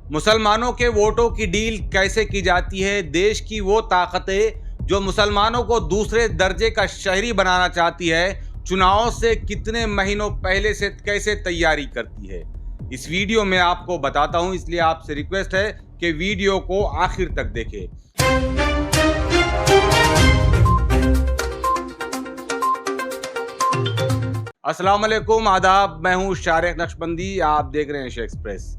मुसलमानों के वोटों की डील कैसे की जाती है। देश की वो ताकतें जो मुसलमानों को दूसरे दर्जे का शहरी बनाना चाहती है, चुनाव से कितने महीनों पहले से कैसे तैयारी करती है, इस वीडियो में आपको बताता हूं। इसलिए आपसे रिक्वेस्ट है कि वीडियो को आखिर तक देखें। अस्सलाम वालेकुम, आदाब। मैं हूं शारिक नक्शबंदी, आप देख रहे हैं एशिया एक्सप्रेस।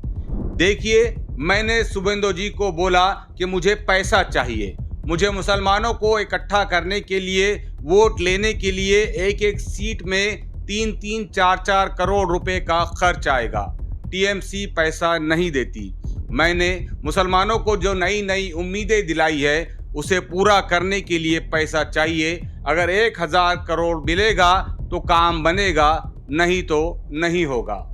देखिए, मैंने शुभेंदु जी को बोला कि मुझे पैसा चाहिए, मुझे मुसलमानों को इकट्ठा करने के लिए, वोट लेने के लिए एक एक सीट में 3-3, 4-4 करोड़ रुपए का खर्च आएगा। टीएमसी पैसा नहीं देती। मैंने मुसलमानों को जो नई नई उम्मीदें दिलाई है उसे पूरा करने के लिए पैसा चाहिए। अगर 1000 करोड़ मिलेगा तो काम बनेगा, नहीं तो नहीं होगा।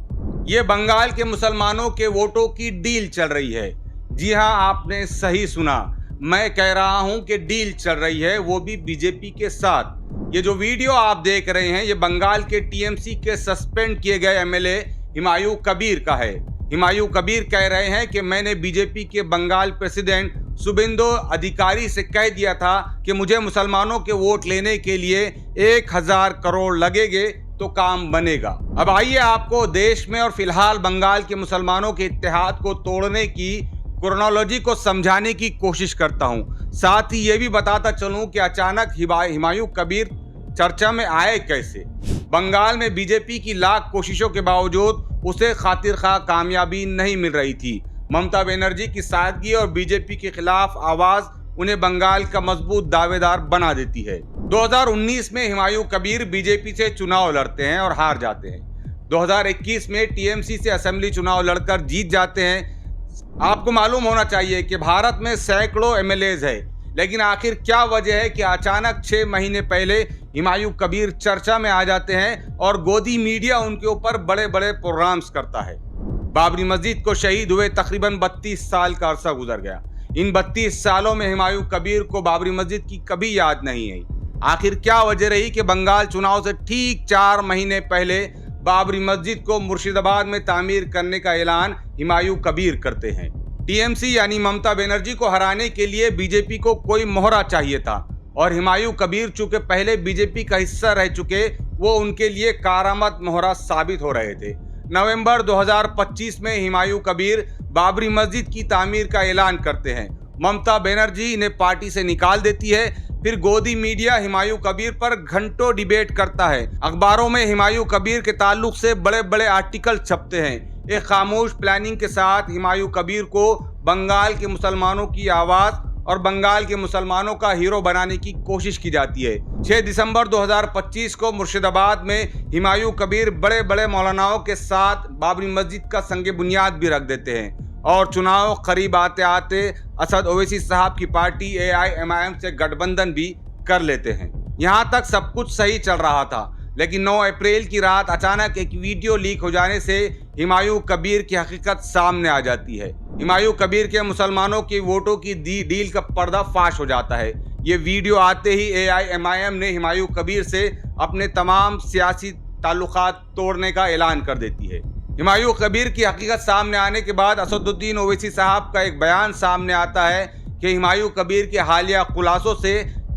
ये बंगाल के मुसलमानों के वोटों की डील चल रही है। जी हां, आपने सही सुना, मैं कह रहा हूं कि डील चल रही है, वो भी बीजेपी के साथ। ये जो वीडियो आप देख रहे हैं, ये बंगाल के टीएमसी के सस्पेंड किए गए एमएलए हुमायूं कबीर का है। हुमायूं कबीर कह रहे हैं कि मैंने बीजेपी के बंगाल प्रेसिडेंट शुभेंदु अधिकारी से कह दिया था कि मुझे मुसलमानों के वोट लेने के लिए 1000 करोड़ लगेंगे तो काम बनेगा। अब आइए आपको देश में और फिलहाल बंगाल के मुसलमानों के इत्तेहाद को तोड़ने की क्रोनोलॉजी को समझाने की कोशिश करता हूं। साथ ही ये भी बताता चलूं कि अचानक हुमायूं कबीर चर्चा में आए कैसे। बंगाल में बीजेपी की लाख कोशिशों के बावजूद उसे खातिर खा कामयाबी नहीं मिल रही थी। ममता बनर्जी की सादगी और बीजेपी के खिलाफ आवाज उन्हें बंगाल का मजबूत दावेदार बना देती है। 2019 में हुमायूं कबीर बीजेपी से चुनाव लड़ते हैं और हार जाते हैं। 2021 में टीएमसी से असेंबली चुनाव लड़कर जीत जाते हैं। आपको मालूम होना चाहिए कि भारत में सैकड़ों एमएलएज है, लेकिन आखिर क्या वजह है कि अचानक 6 महीने पहले हुमायूं कबीर चर्चा में आ जाते हैं और गोदी मीडिया उनके ऊपर बड़े बड़े प्रोग्राम्स करता है। बाबरी मस्जिद को शहीद हुए तकरीबन 32 साल का अरसा गुजर गया। इन 32 सालों में हुमायूं कबीर को बाबरी मस्जिद की कभी याद नहीं आई। आखिर क्या वजह रही कि बंगाल चुनाव से ठीक 4 महीने पहले बाबरी मस्जिद को मुर्शिदाबाद में तामीर करने का ऐलान हुमायूं कबीर करते हैं। टीएमसी यानी ममता बनर्जी को हराने के लिए बीजेपी को कोई मोहरा चाहिए था और हुमायूं कबीर चूंकि पहले बीजेपी का हिस्सा रह चुके, वो उनके लिए कारामद मोहरा साबित हो रहे थे। नवंबर 2025 में हुमायूं कबीर बाबरी मस्जिद की तामीर का ऐलान करते हैं। ममता बनर्जी इन्हें पार्टी से निकाल देती है। फिर गोदी मीडिया हुमायूं कबीर पर घंटों डिबेट करता है। अखबारों में हुमायूं कबीर के ताल्लुक से बड़े बड़े आर्टिकल छपते हैं। एक खामोश प्लानिंग के साथ हुमायूं कबीर को बंगाल के मुसलमानों की आवाज और बंगाल के मुसलमानों का हीरो बनाने की कोशिश की जाती है। 6 दिसंबर 2025 को मुर्शिदाबाद में हुमायूं कबीर बड़े बड़े मौलानाओं के साथ बाबरी मस्जिद का संगे बुनियाद भी रख देते हैं और चुनाव करीब आते आते असद ओवैसी साहब की पार्टी AIMIM से गठबंधन भी कर लेते हैं। यहाँ तक सब कुछ सही चल रहा था, लेकिन 9 अप्रैल की रात अचानक एक वीडियो लीक हो जाने से हुमायूं कबीर की हकीकत सामने आ जाती है। हुमायूं कबीर के मुसलमानों की वोटों की डील का पर्दा फाश हो जाता है। ये वीडियो आते ही AIMIM ने हुमायूं कबीर से अपने तमाम सियासी ताल्लुकात तोड़ने का ऐलान कर देती है। हुमायूं कबीर की हकीकत सामने आने के बाद असदुद्दीन ओवैसी साहब का एक बयान सामने आता है कि हुमायूं कबीर के हालिया खुलासों से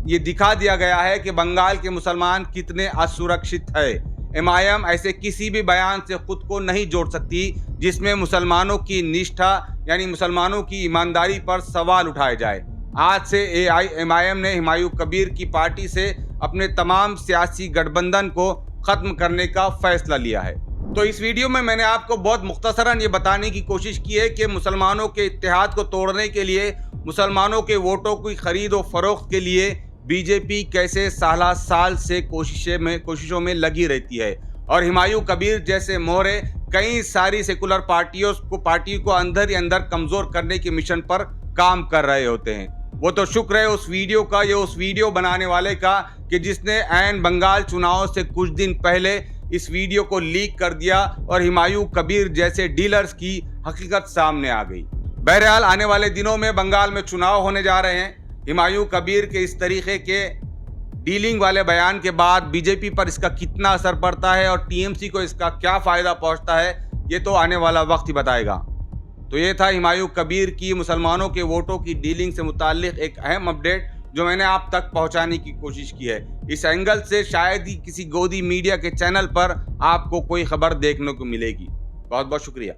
ये दिखा दिया गया है कि बंगाल के मुसलमान कितने असुरक्षित है। MIM ऐसे किसी भी बयान से खुद को नहीं जोड़ सकती जिसमें मुसलमानों की निष्ठा यानी मुसलमानों की ईमानदारी पर सवाल उठाए जाए। आज से AIMIM ने हुमायूं कबीर की पार्टी से अपने तमाम सियासी गठबंधन को खत्म करने का फैसला लिया है। तो इस वीडियो में मैंने आपको बहुत मुख्तसरन ये बताने की कोशिश की है कि मुसलमानों के इत्तेहाद को तोड़ने के लिए, मुसलमानों के वोटों की खरीद और फरोख्त के लिए बीजेपी कैसे साल से कोशिशों में लगी रहती है और हुमायूं कबीर जैसे मोहरे कई सारी सेकुलर पार्टी को अंदर ही अंदर कमजोर करने के मिशन पर काम कर रहे होते हैं। वो तो शुक्र है उस वीडियो का, ये उस वीडियो बनाने वाले का कि जिसने ऐन बंगाल चुनाव से कुछ दिन पहले इस वीडियो को लीक कर दिया और हुमायूं कबीर जैसे डीलर्स की हकीकत सामने आ गई। बहरहाल आने वाले दिनों में बंगाल में चुनाव होने जा रहे हैं। हुमायूं कबीर के इस तरीके के डीलिंग वाले बयान के बाद बीजेपी पर इसका कितना असर पड़ता है और टीएमसी को इसका क्या फायदा पहुंचता है, ये तो आने वाला वक्त ही बताएगा। तो ये था हुमायूं कबीर की मुसलमानों के वोटों की डीलिंग से मुताल्लिक एक अहम अपडेट जो मैंने आप तक पहुंचाने की कोशिश की है। इस एंगल से शायद ही किसी गोदी मीडिया के चैनल पर आपको कोई खबर देखने को मिलेगी। बहुत बहुत शुक्रिया।